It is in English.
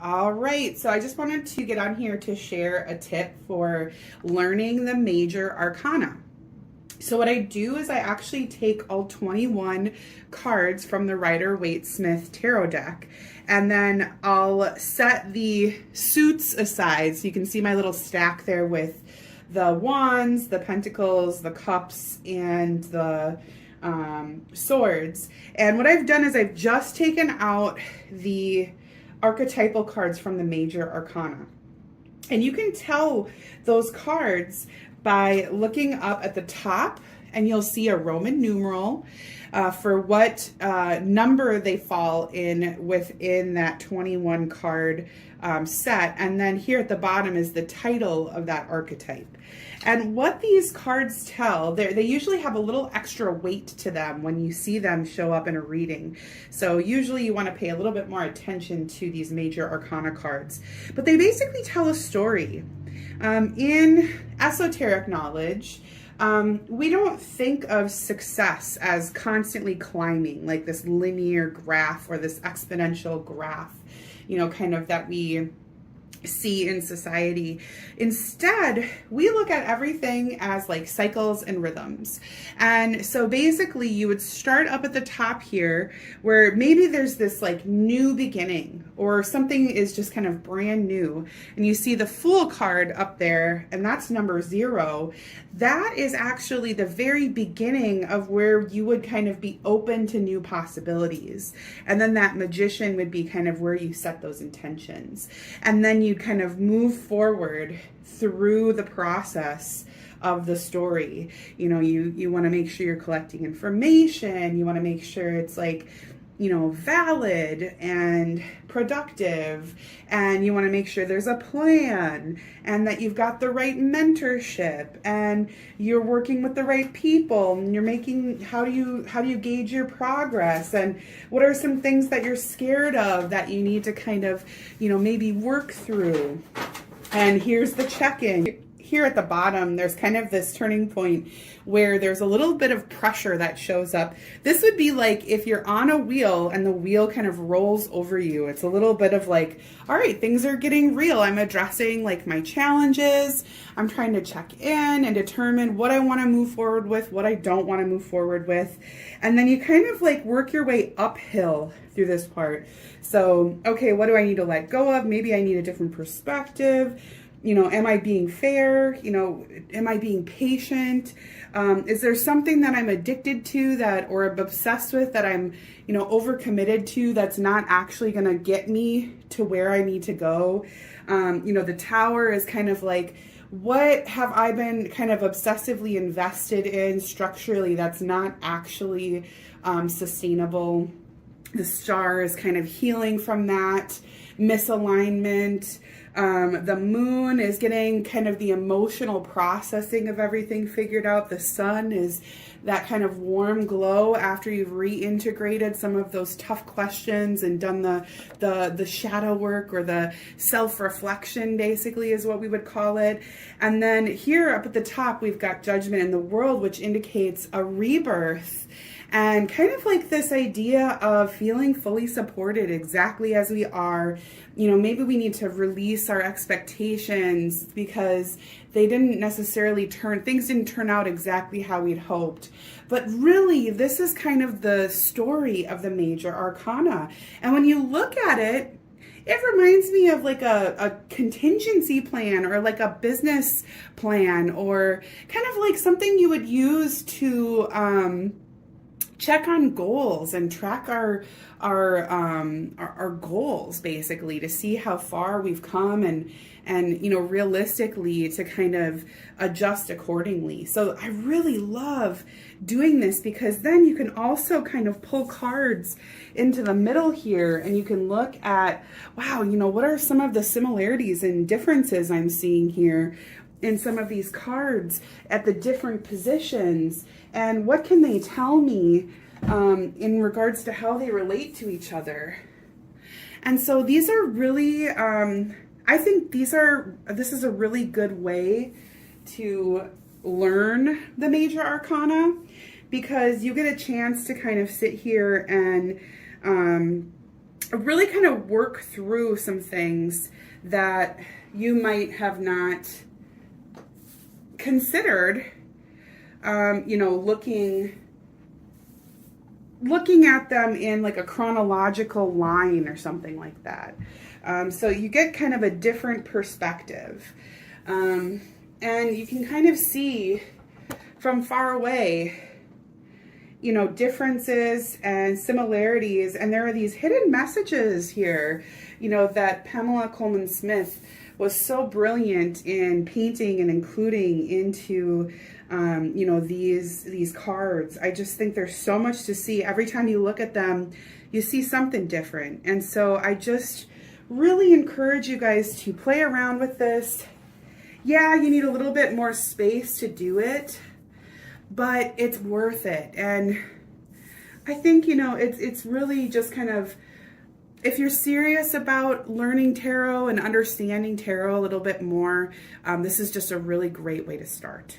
All right, so I just wanted to get on here to share a tip for learning the Major Arcana. So what I do is I actually take all 21 cards from the Rider Waite Smith tarot deck, and then I'll set the suits aside. So you can see my little stack there with the wands, the pentacles, the cups, and the swords. And what I've done is I've just taken out the archetypal cards from the Major Arcana. And you can tell those cards by looking up at the top, and you'll see a Roman numeral for what number they fall in within that 21 card set. And then here at the bottom is the title of that archetype. And what these cards tell, they usually have a little extra weight to them when you see them show up in a reading. So usually you want to pay a little bit more attention to these Major Arcana cards. But they basically tell a story. In esoteric knowledge, we don't think of success as constantly climbing, like this linear graph or this exponential graph, kind of that we see in society. Instead, we look at everything as like cycles and rhythms. And so basically you would start up at the top here where maybe there's this like new beginning or something is just kind of brand new, and you see the Fool card up there, and that's number 0. That is actually the very beginning of where you would kind of be open to new possibilities. And then that Magician would be kind of where you set those intentions. And then you kind of move forward through the process of the story. You want to make sure you're collecting information. You want to make sure it's like, valid and productive, and you want to make sure there's a plan and that you've got the right mentorship and you're working with the right people, and you're making, how do you gauge your progress, and what are some things that you're scared of that you need to kind of, maybe work through. And here's the check-in. Here at the bottom, there's kind of this turning point where there's a little bit of pressure that shows up. This would be like if you're on a wheel and the wheel kind of rolls over you. It's a little bit of like, all right, things are getting real. I'm addressing like my challenges. I'm trying to check in and determine what I want to move forward with, what I don't want to move forward with. And then you kind of like work your way uphill through this part. So, okay, what do I need to let go of? Maybe I need a different perspective. Am I being fair? Am I being patient? Is there something that I'm addicted to or obsessed with that I'm, overcommitted to that's not actually going to get me to where I need to go? The Tower is kind of like, what have I been kind of obsessively invested in structurally that's not actually sustainable? The Star is kind of healing from that misalignment. The Moon is getting kind of the emotional processing of everything figured out. The Sun is that kind of warm glow after you've reintegrated some of those tough questions and done the shadow work, or the self-reflection, basically is what we would call it. And then here up at the top, we've got Judgment in the World, which indicates a rebirth. And kind of like this idea of feeling fully supported exactly as we are. Maybe we need to release our expectations because things didn't turn out exactly how we'd hoped. But really, this is kind of the story of the Major Arcana. And when you look at it, it reminds me of like a contingency plan, or like a business plan, or kind of like something you would use to check on goals and track our goals, basically, to see how far we've come and realistically to kind of adjust accordingly. So I really love doing this because then you can also kind of pull cards into the middle here, and you can look at, wow, what are some of the similarities and differences I'm seeing here in some of these cards at the different positions, and what can they tell me in regards to how they relate to each other. And so these are really, I think this is a really good way to learn the Major Arcana, because you get a chance to kind of sit here and really kind of work through some things that you might have not considered, you know, looking at them in like a chronological line or something like that. So you get kind of a different perspective. And you can kind of see from far away, you know, differences and similarities. And there are these hidden messages here, you know, that Pamela Coleman Smith was so brilliant in painting and including into, you know, these cards. I just think there's so much to see. Every time you look at them, you see something different. And so I just really encourage you guys to play around with this. Yeah, you need a little bit more space to do it, but it's worth it. And I think, you know, it's really just kind of, if you're serious about learning tarot and understanding tarot a little bit more, this is just a really great way to start.